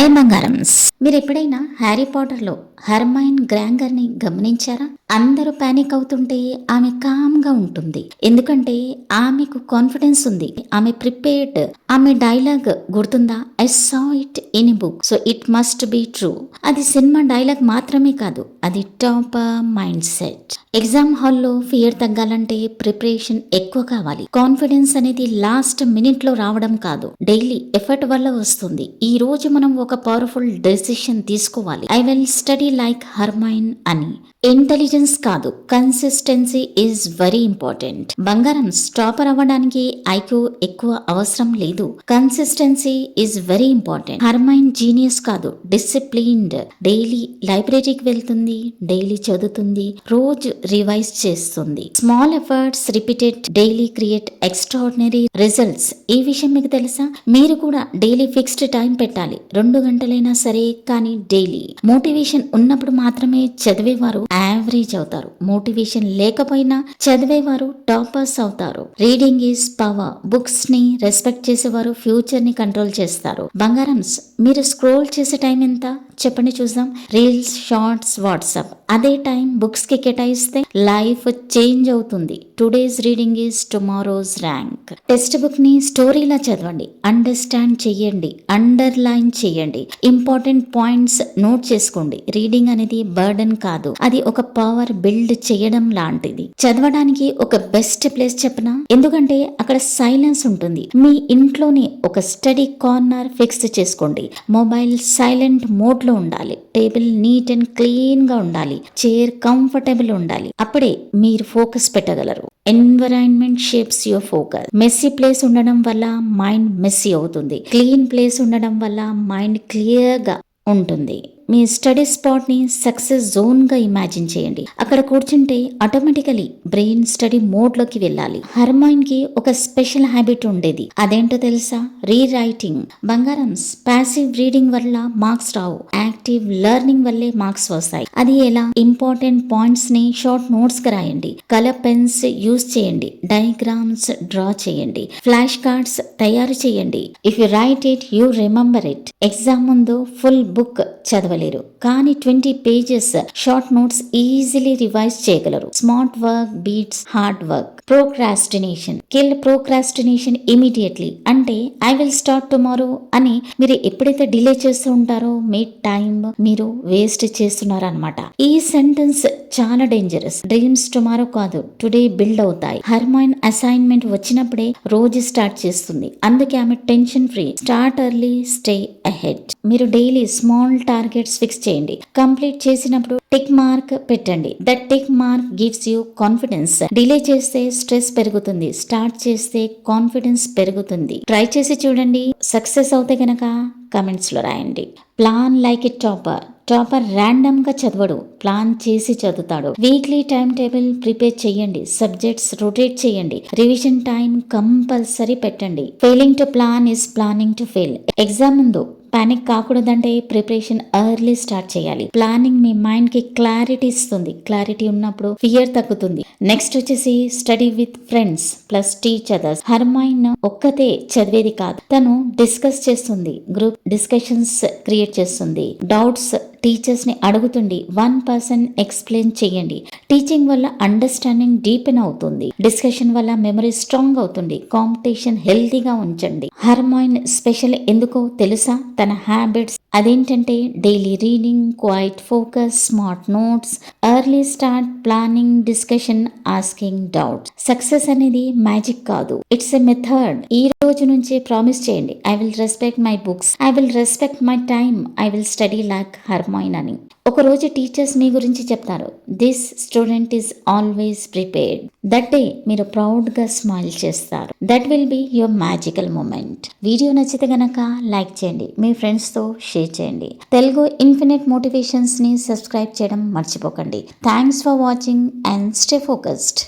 Hi బంగారమ్స్, మీరు ఎప్పుడైనా Harry పాటర్లో హర్మైన్ గ్రాంగర్ ని గమనించారా? అందరూ పానిక్ అవుతుంటే ఆమె కామ్ గా ఉంటుంది. ఎందుకంటే ఆమెకు కాన్ఫిడెన్స్ ఉంది, ఆమె ప్రిపేర్డ్. ఆమె డైలాగ్ గుర్తుందా? I saw it in book so it must be true. అది సినిమా డైలాగ్ మాత్రమే కాదు, అది టాప్ మైండ్ సెట్. ఎగ్జామ్ హాల్లో ఫియర్ తగ్గాలంటే ప్రిపరేషన్ ఎక్కువ కావాలి. కాన్ఫిడెన్స్ అనేది లాస్ట్ మినిట్ లో రావడం కాదు, డైలీ ఎఫర్ట్ వల్ల వస్తుంది. ఈ రోజు మనం ఒక పవర్ఫుల్ డెసిషన్ తీసుకోవాలి. I will study like Hermione అని. ఇంటెలిజెన్స్ కాదు, కన్సిస్టెన్సీ ఈజ్ వెరీ ఇంపార్టెంట్. బంగారం టాపర్ అవ్వడానికి ఐక్యూ ఎక్కువ అవసరం లేదు, consistency is very important. Hermione genius కాదు, డిసిప్లిన్డ్. డైలీ లైబ్రరీకి వెళ్తుంది, డైలీ చదువుతుంది, రోజు రివైజ్ చేస్తుంది. Small efforts repeated daily create extraordinary results. ఈ విషయం మీకు తెలుసా? మీరు కూడా డైలీ ఫిక్స్డ్ టైం పెట్టాలి, 2 గంటలైనా సరే, కానీ డైలీ. మోటివేషన్ ఉన్నప్పుడు మాత్రమే చదివేవారు యావరేజ్ అవుతారు, మోటివేషన్ లేకపోయినా చదివేవారు టాపర్స్ అవుతారు. Reading is power. బుక్స్ ని రెస్పెక్ట్ చేసేవారు ఫ్యూచర్ ని కంట్రోల్ చేస్తారు. బంగారమ్స్, మీరు స్క్రోల్ చేసే టైం ఎంత చెప్పండి చూద్దాం. Reels, shorts, WhatsApp. అదే టైం బుక్స్ కి కేటాయిస్తే లైఫ్ చేంజ్ అవుతుంది. Today's reading is tomorrow's rank. Text book ని స్టోరీలా చదవండి, అండర్స్టాండ్ చేయండి, అండర్లైన్ చేయండి, ఇంపార్టెంట్ పాయింట్స్ నోట్ చేసుకోండి. రీడింగ్ అనేది బర్డెన్ కాదు, అది ఒక పవర్ బిల్డ్ చేయడం లాంటిది. చదవడానికి ఒక బెస్ట్ ప్లేస్ చెప్పనా? ఎందుకంటే అక్కడ సైలెన్స్ ఉంటుంది. మీ ఇంట్లోనే ఒక స్టడీ కార్నర్ ఫిక్స్ చేసుకోండి. మొబైల్ సైలెంట్ మోడ్ లో ఉండాలి, టేబుల్ నీట్ అండ్ క్లీన్ గా ఉండాలి, చైర్ కంఫర్టబుల్ ఉండాలి. అప్పుడే మీరు ఫోకస్ పెట్టగలరు. Environment shapes your focus. Messy place ఉండడం వల్ల మైండ్ మెస్సీ అవుతుంది, క్లీన్ ప్లేస్ ఉండడం వల్ల మైండ్ క్లియర్ గా ఉంటుంది. మీ స్టడీ స్పాట్ ని సక్సెస్ జోన్ గా ఇమాజిన్ చేయండి. అక్కడ కూర్చుంటే ఆటోమేటికలీ బ్రెయిన్ స్టడీ మోడ్ లోకి వెళ్ళాలి. హర్మైన్ కి ఒక స్పెషల్ హ్యాబిట్ ఉండేది, అదేంటో తెలుసా? రీరైటింగ్. బంగారమ్స్, ప్యాసివ్ రీడింగ్ వల్ల మార్క్స్ రావు, యాక్టివ్ లెర్నింగ్ వల్లే మార్క్స్ వస్తాయి. అది ఎలా? ఇంపార్టెంట్ పాయింట్స్ ని షార్ట్ నోట్స్ గా రాయండి, కలర్ పెన్స్ యూజ్ చేయండి, డయాగ్రామ్స్ డ్రా చేయండి, ఫ్లాష్ కార్డ్స్ తయారు చేయండి. If you write it you remember it. Exam ముందు ఫుల్ బుక్ చదవలేరు, కానీ 20 pages short notes easily revise చేయగలరు. Smart work beats hard work. Procrastination. Kill procrastination immediately. అంటే I will start tomorrow అని మీరు ఎప్పుడైతే డిలే చేస్తూ ఉంటారో మీ టైం మీరు వేస్ట్ చేస్తున్నారు అనమాట. ఈ సెంటెన్స్ చాలా డేంజరస్. డ్రీమ్స్ టుమారో కాదు, టుడే బిల్డ్ అవుతాయి. హర్మైన్ అసైన్మెంట్ వచ్చినప్పుడే రోజు స్టార్ట్ చేస్తుంది, అందుకే ఆమె tension free. Start early, stay ahead. మీరు డైలీ స్మాల్ టార్గెట్స్ ఫిక్స్ చేయండి, కంప్లీట్ చేసినప్పుడు టిక్ మార్క్ పెట్టండి. That tick mark gives you confidence. Delay చేస్తే స్ట్రెస్ పెరుగుతుంది, స్టార్ట్ చేస్తే కాన్ఫిడెన్స్ పెరుగుతుంది. ట్రై చేసి చూడండి. సక్సెస్ అవుతే గనక కమెంట్స్ లో రాయండి. Plan like a topper. Topper random గా చదవడు, ప్లాన్ చేసి చదువుతాడు. వీక్లీ టైం టేబుల్ ప్రిపేర్ చేయండి, సబ్జెక్ట్స్ రొటేట్ చేయండి, రివిజన్ టైం కంపల్సరీ పెట్టండి. Failing to plan is planning to fail. Exam ముందు పానిక్ కాకూడదంటే ప్రిపరేషన్ ఎర్లీ స్టార్ట్ చేయాలి. ప్లానింగ్ మీ మైండ్ కి క్లారిటీ ఇస్తుంది, క్లారిటీ ఉన్నప్పుడు ఫియర్ తగ్గుతుంది. నెక్స్ట్ వచ్చేసి study with friends plus teach others. Hermione ఒక్కతే చదివేది కాదు, తను డిస్కస్ చేస్తుంది, గ్రూప్ డిస్కషన్స్ క్రియేట్ చేస్తుంది, డౌట్స్ టీచర్స్ ని అడుగుతుంది, 1 పర్సన్ ఎక్స్ప్లెయిన్ చేయండి. టీచింగ్ వల్ల అండర్స్టాండింగ్ డీపెన్ అవుతుంది, డిస్కషన్ వల్ల మెమరీ స్ట్రాంగ్ అవుతుంది, కాంపిటీషన్ హెల్తీగా ఉంచండి. హర్మైన్ స్పెషల్ ఎందుకో తెలుసా? తన హ్యాబిట్స్. అదేంటంటే daily reading, quiet focus, smart notes, early start, planning, discussion, asking doubts. Success అనేది మ్యాజిక్ కాదు, ఇట్స్ ఎ మెథడ్. ఈ రోజు నుంచి ప్రామిస్ చేయండి, I will respect my books, I will respect my time, I will study like Hermione అని. ఒక రోజు teachers మీ గురించి చెప్తారు, this student is always prepared. That day మీరు ప్రౌడ్ గా స్మైల్ చేస్తారు. That will be your magical moment. Video నచ్చితే గనక లైక్ చేయండి, మీ ఫ్రెండ్స్ తో షేర్ చేయండి. తెలుగు ఇన్ఫినిట్ మోటివేషన్స్ ని సబ్స్క్రైబ్ చేయడం మర్చిపోకండి. Thanks for watching and stay focused.